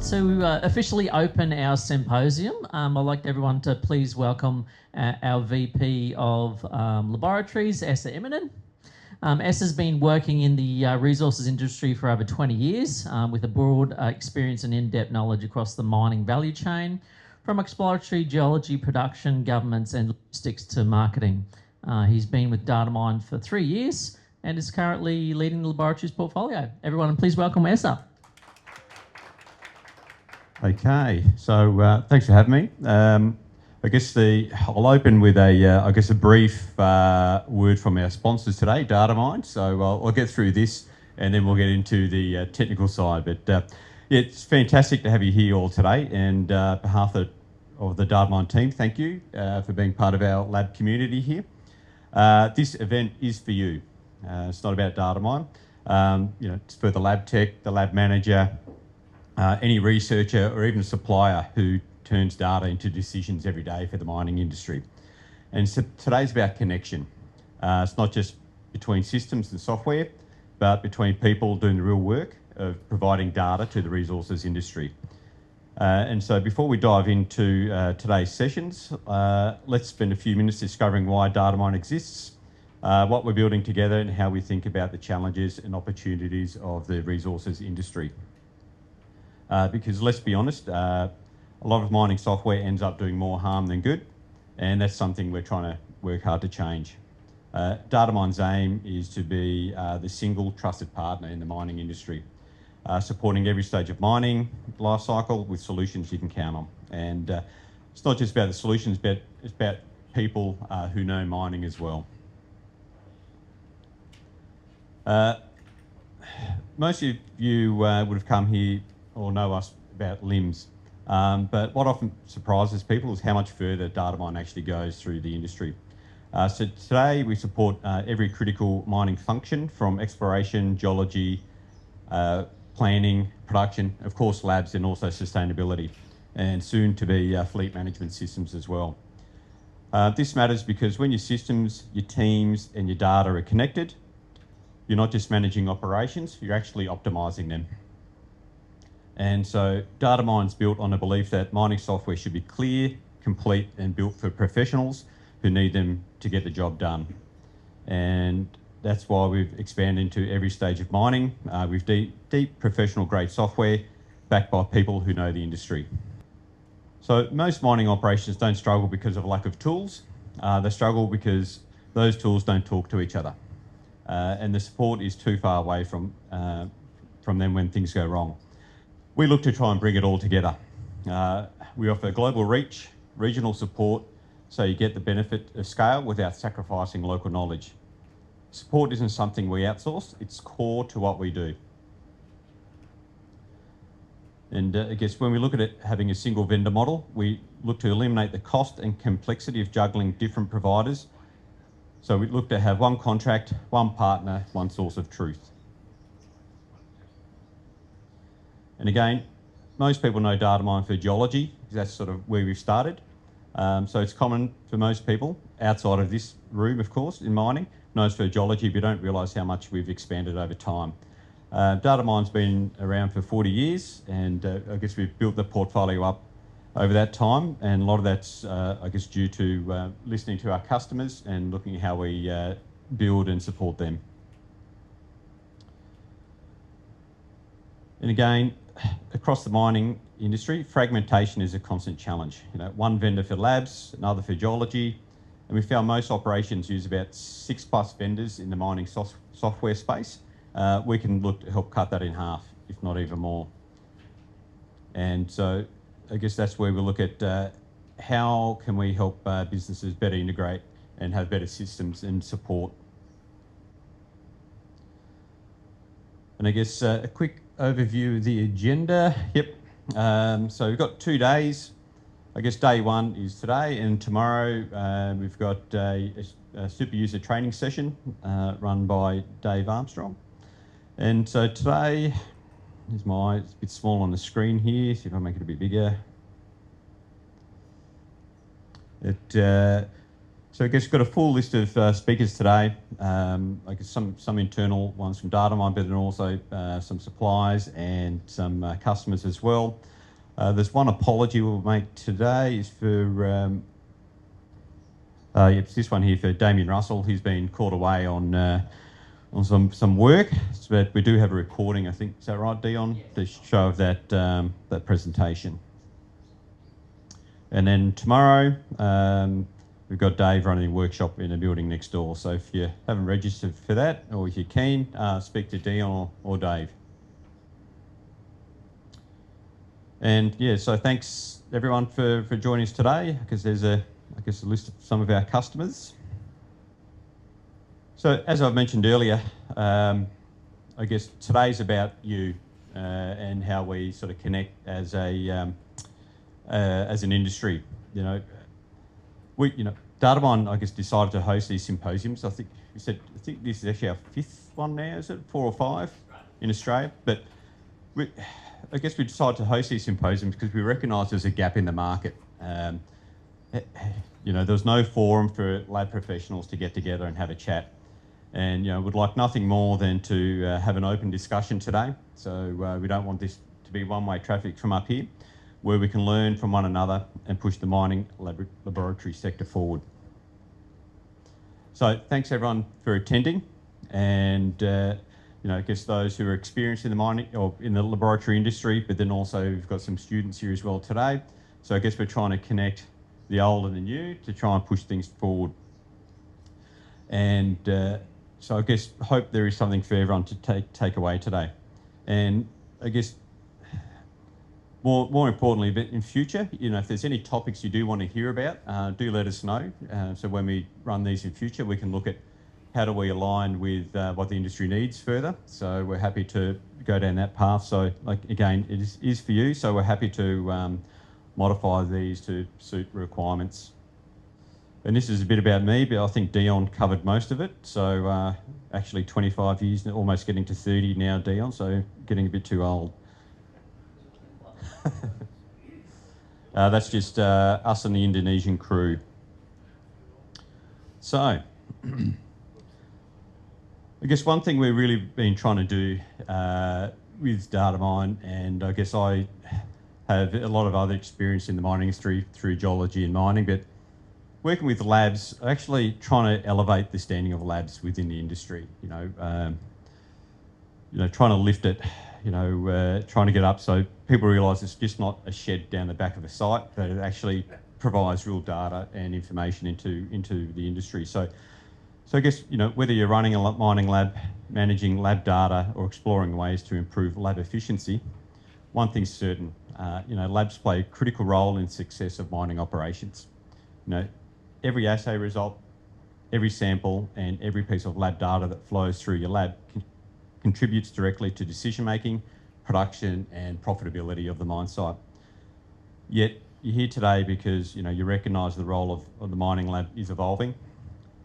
To officially open our symposium, I'd like everyone to please welcome our VP of Laboratories, Esa Immonen. Esa's been working in the resources industry for over 20 years with a broad experience and in-depth knowledge across the mining value chain, from exploratory, geology, production, governments and logistics to marketing. He's been with Datamine for 3 years and is currently leading the Laboratories portfolio. Everyone, please welcome Esa. Okay, so thanks for having me. I guess I'll open with a brief word from our sponsors today, Datamine. So I'll get through this and then we'll get into the technical side. But it's fantastic to have you here all today, and on behalf of the Datamine team, thank you for being part of our lab community here. This event is for you. It's not about Datamine. It's for the lab tech, the lab manager, any researcher or even supplier who turns data into decisions every day for the mining industry. And so today's about connection. It's not just between systems and software, but between people doing the real work of providing data to the resources industry. And so before we dive into today's sessions, let's spend a few minutes discovering why Datamine exists, what we're building together, and how we think about the challenges and opportunities of the resources industry. Because let's be honest, a lot of mining software ends up doing more harm than good, and that's something we're trying to work hard to change. Datamine's aim is to be the single trusted partner in the mining industry, supporting every stage of mining life cycle with solutions you can count on. And it's not just about the solutions, but it's about people who know mining as well. Most of you would have come here or know us about LIMS. But what often surprises people is how much further Datamine actually goes through the industry. So today we support every critical mining function, from exploration, geology, planning, production, of course labs, and also sustainability, and soon to be fleet management systems as well. This matters because when your systems, your teams and your data are connected, you're not just managing operations, you're actually optimising them. And so Datamine's built on a belief that mining software should be clear, complete and built for professionals who need them to get the job done. And that's why we've expanded into every stage of mining with deep professional grade software backed by people who know the industry. So most mining operations don't struggle because of lack of tools. They struggle because those tools don't talk to each other. And the support is too far away from them when things go wrong. We look to try and bring it all together. We offer global reach, regional support, so you get the benefit of scale without sacrificing local knowledge. Support isn't something we outsource, it's core to what we do. And I guess when we look at it having a single vendor model, we look to eliminate the cost and complexity of juggling different providers. So we look to have one contract, one partner, one source of truth. And again, most people know Datamine for geology, because that's sort of where we've started. So it's common for most people, outside of this room, of course, in mining, knows for geology, but you don't realise how much we've expanded over time. Datamine's been around for 40 years, and I guess we've built the portfolio up over that time, and a lot of that's, I guess, due to listening to our customers and looking at how we build and support them. And again, across the mining industry, fragmentation is a constant challenge. One vendor for labs, another for geology, and we found most operations use about 6+ vendors in the mining software space. We can look to help cut that in half, if not even more. And so I guess that's where we look at how can we help businesses better integrate and have better systems and support. And I guess a quick overview of the agenda. So we've got 2 days. I guess day one is today, and tomorrow we've got a super user training session run by Dave Armstrong. And so today, it's a bit small on the screen here, see if I make it a bit bigger. So So I guess we've got a full list of speakers today. I guess some internal ones from Datamine, but then also some suppliers and some customers as well. There's one apology we'll make today is for it's this one here for Damien Russell. He's been called away on some work, but we do have a recording. I think is that right, Dion? Yes. To show of that presentation. And then tomorrow. We've got Dave running a workshop in a building next door. So if you haven't registered for that, or if you're keen, speak to Dion or Dave. And yeah, so thanks everyone for joining us today, because there's a list of some of our customers. So as I've mentioned earlier, I guess today's about you and how we sort of connect as an industry. Datamine, I guess, decided to host these symposiums. I think this is actually our 5th one now, is it? 4 or 5 in Australia. But I guess we decided to host these symposiums because we recognised there's a gap in the market. There was no forum for lab professionals to get together and have a chat. And, we'd like nothing more than to have an open discussion today. So we don't want this to be one-way traffic from up here, where we can learn from one another and push the mining laboratory sector forward. So thanks everyone for attending, and I guess those who are experienced in the mining or in the laboratory industry, but then also we've got some students here as well today. So I guess we're trying to connect the old and the new to try and push things forward. And so I guess hope there is something for everyone to take away today. And I guess more importantly, but in future, if there's any topics you do want to hear about, do let us know. So when we run these in future, we can look at how do we align with what the industry needs further. So we're happy to go down that path. So again, it is for you. So we're happy to modify these to suit requirements. And this is a bit about me, but I think Dion covered most of it. So actually 25 years, almost getting to 30 now, Dion, so getting a bit too old. That's just us and the Indonesian crew. So, I guess one thing we've really been trying to do with Datamine, and I guess I have a lot of other experience in the mining industry through geology and mining, but working with labs, actually trying to elevate the standing of labs within the industry. Trying to lift it. Trying to get up so people realise it's just not a shed down the back of a site, that it actually provides real data and information into the industry. So I guess, whether you're running a mining lab, managing lab data, or exploring ways to improve lab efficiency, one thing's certain, labs play a critical role in the success of mining operations. Every assay result, every sample, and every piece of lab data that flows through your lab contributes directly to decision-making, production and profitability of the mine site. Yet you're here today because you recognise the role of the mining lab is evolving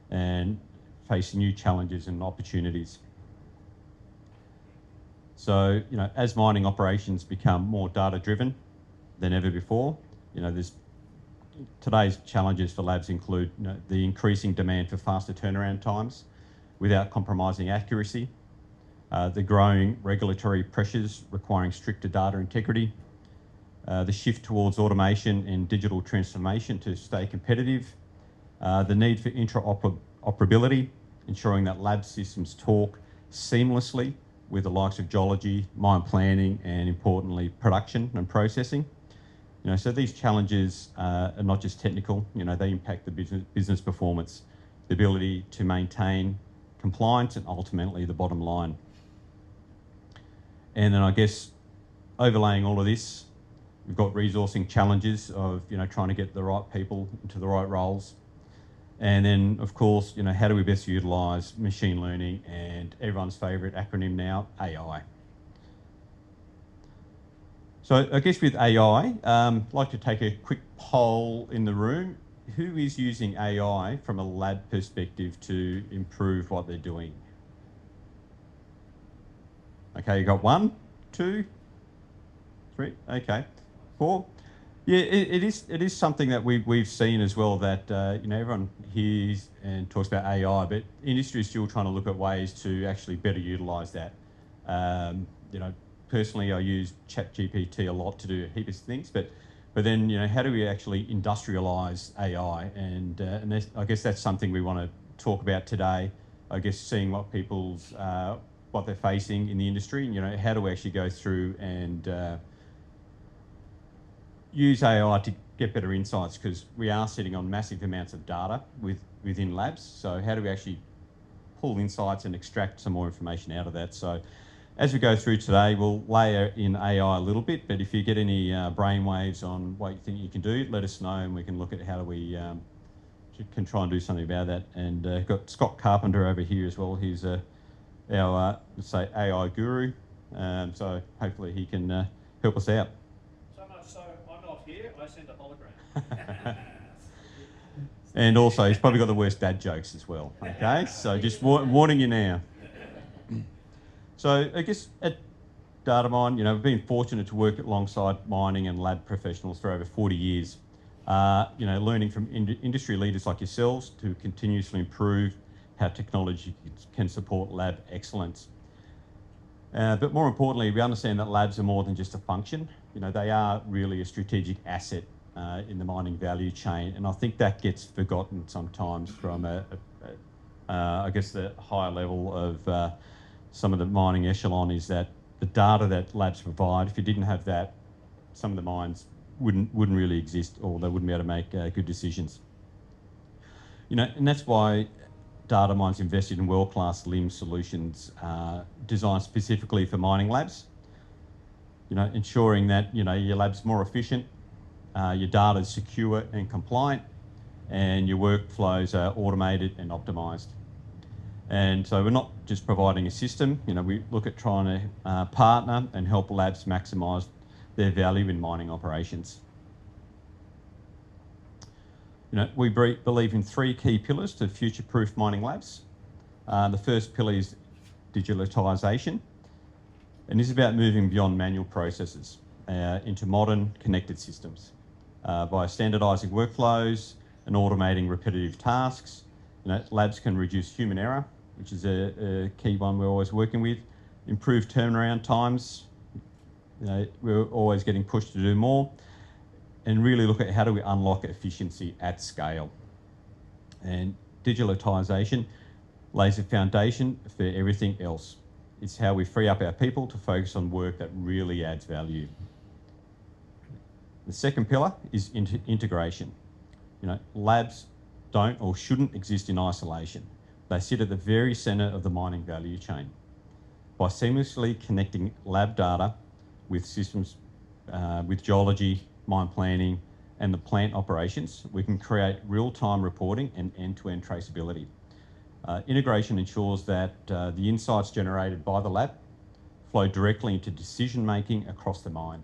and facing new challenges and opportunities. So as mining operations become more data-driven than ever before, today's challenges for labs include the increasing demand for faster turnaround times without compromising accuracy, the growing regulatory pressures requiring stricter data integrity, the shift towards automation and digital transformation to stay competitive, the need for interoperability, ensuring that lab systems talk seamlessly with the likes of geology, mine planning, and importantly, production and processing. So these challenges are not just technical, they impact the business performance, the ability to maintain compliance, and ultimately the bottom line. And then I guess overlaying all of this, we've got resourcing challenges of trying to get the right people into the right roles, and then of course how do we best utilise machine learning and everyone's favourite acronym now, AI. So I guess with AI, I'd like to take a quick poll in the room. Who is using AI from a lab perspective to improve what they're doing? Okay, you got 1, 2, 3, okay, 4. Yeah, it is something that we've seen as well, that everyone hears and talks about AI, but industry is still trying to look at ways to actually better utilise that. Um, you know, Personally, I use ChatGPT a lot to do a heap of things, but then how do we actually industrialise AI? And I guess that's something we want to talk about today. I guess seeing what what they're facing in the industry, and how do we actually go through and use AI to get better insights, because we are sitting on massive amounts of data within labs. So how do we actually pull insights and extract some more information out of that? So as we go through today, we'll layer in AI a little bit, but if you get any brainwaves on what you think you can do, let us know and we can look at how we can try and do something about that. And got Scott Carpenter over here as well. He's our, let's say, AI guru. So hopefully he can help us out. So I'm not here, I send a hologram. And also, he's probably got the worst dad jokes as well. Okay, so just warning you now. So I guess at Datamine, we've been fortunate to work alongside mining and lab professionals for over 40 years. Learning from industry leaders like yourselves to continuously improve how technology can support lab excellence. But more importantly, we understand that labs are more than just a function. They are really a strategic asset in the mining value chain, and I think that gets forgotten sometimes from I guess the higher level of some of the mining echelon, is that the data that labs provide, if you didn't have that, some of the mines wouldn't really exist, or they wouldn't be able to make good decisions. And that's why Datamine's invested in world-class LIMS solutions designed specifically for mining labs. Ensuring that your lab's more efficient, your data is secure and compliant, and your workflows are automated and optimised. And so we're not just providing a system. We look at trying to partner and help labs maximise their value in mining operations. We believe in three key pillars to future-proof mining labs. The first pillar is digitalisation, and this is about moving beyond manual processes into modern connected systems. By standardising workflows and automating repetitive tasks, labs can reduce human error, which is a key one we're always working with, improve turnaround times. We're always getting pushed to do more, and really look at how do we unlock efficiency at scale. And digitalisation lays a foundation for everything else. It's how we free up our people to focus on work that really adds value. The second pillar is integration. Labs don't or shouldn't exist in isolation. They sit at the very centre of the mining value chain. By seamlessly connecting lab data with systems, with geology, mine planning, and the plant operations, we can create real-time reporting and end-to-end traceability. Integration ensures that the insights generated by the lab flow directly into decision-making across the mine,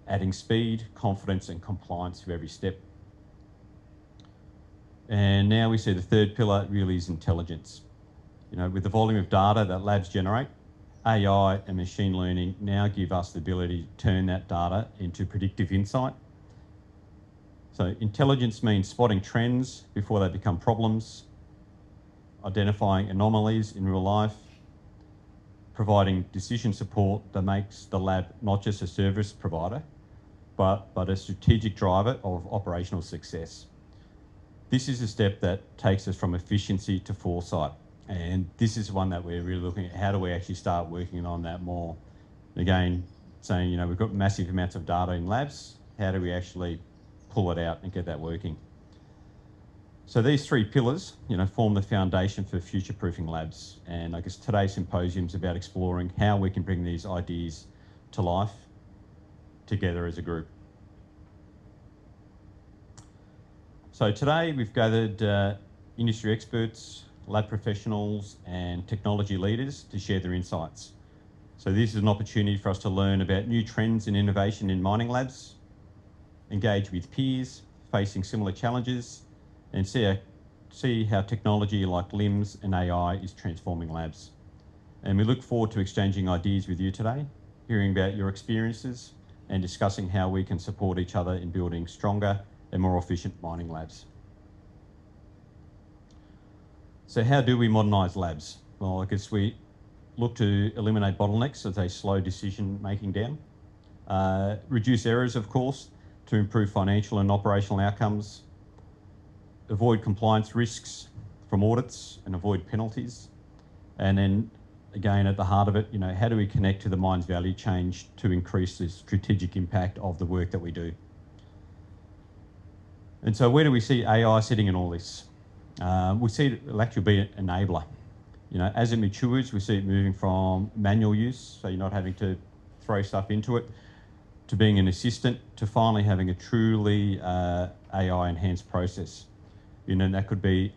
adding speed, confidence, and compliance to every step. And now we see the third pillar really is intelligence. With the volume of data that labs generate, AI and machine learning now give us the ability to turn that data into predictive insight. So intelligence means spotting trends before they become problems, identifying anomalies in real life, providing decision support that makes the lab not just a service provider, but a strategic driver of operational success. This is a step that takes us from efficiency to foresight. And this is one that we're really looking at. How do we actually start working on that more? Again, saying, we've got massive amounts of data in labs. How do we actually pull it out and get that working? So these three pillars, form the foundation for future-proofing labs. And I guess today's symposium is about exploring how we can bring these ideas to life together as a group. So today we've gathered industry experts, lab professionals, and technology leaders to share their insights. So this is an opportunity for us to learn about new trends and innovation in mining labs, engage with peers facing similar challenges, and see how technology like LIMS and AI is transforming labs. And we look forward to exchanging ideas with you today, hearing about your experiences, and discussing how we can support each other in building stronger and more efficient mining labs. So how do we modernise labs? Well, I guess we look to eliminate bottlenecks as they slow decision making down, reduce errors, of course, to improve financial and operational outcomes, avoid compliance risks from audits and avoid penalties, and then again at the heart of it, how do we connect to the mine's value chain to increase the strategic impact of the work that we do? And so where do we see AI sitting in all this? We see it will actually be an enabler. As it matures, we see it moving from manual use, so you're not having to throw stuff into it, to being an assistant, to finally having a truly AI-enhanced process. That could be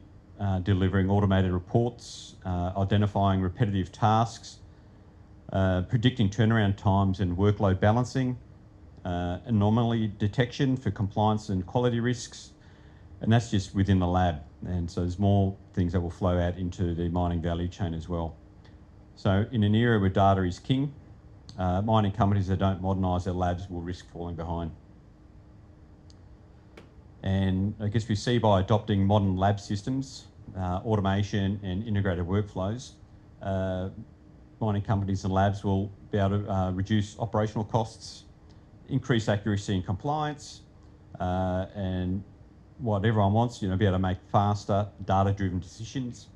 delivering automated reports, identifying repetitive tasks, predicting turnaround times and workload balancing, anomaly detection for compliance and quality risks, and that's just within the lab. And so there's more things that will flow out into the mining value chain as well. So in an era where data is king, mining companies that don't modernise their labs will risk falling behind. And I guess we see by adopting modern lab systems, automation and integrated workflows, mining companies and labs will be able to reduce operational costs, increase accuracy and compliance, and what everyone wants, be able to make faster, data-driven decisions.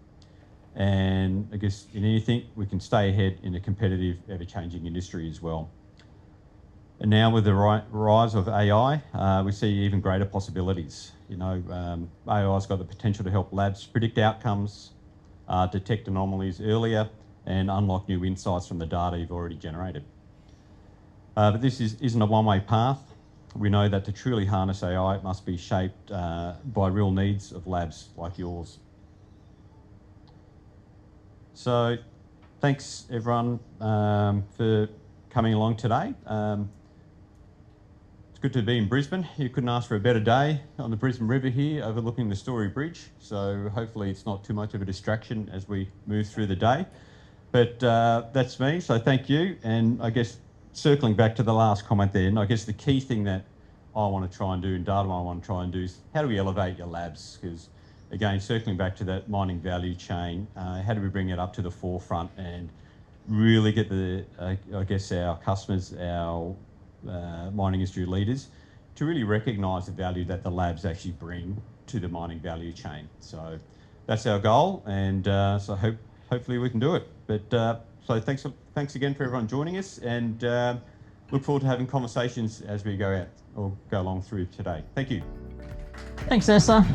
And I guess in anything, we can stay ahead in a competitive, ever-changing industry as well. And now with the rise of AI, we see even greater possibilities. AI's got the potential to help labs predict outcomes, detect anomalies earlier, and unlock new insights from the data you've already generated. But this isn't a one-way path. We know that to truly harness AI, it must be shaped by real needs of labs like yours. So thanks everyone for coming along today. It's good to be in Brisbane. You couldn't ask for a better day on the Brisbane River here overlooking the Story Bridge. So hopefully it's not too much of a distraction as we move through the day. But that's me, so thank you. And I guess circling back to the last comment there, and I guess the key thing that I want to try and do and Datamine I want to try and do is how do we elevate your labs? Because again, circling back to that mining value chain, how do we bring it up to the forefront and really get our customers, our mining industry leaders to really recognise the value that the labs actually bring to the mining value chain. So that's our goal, and so hopefully we can do it. But so thanks again for everyone joining us, and look forward to having conversations as we go out or go along through today. Thank you. Thanks, Esa.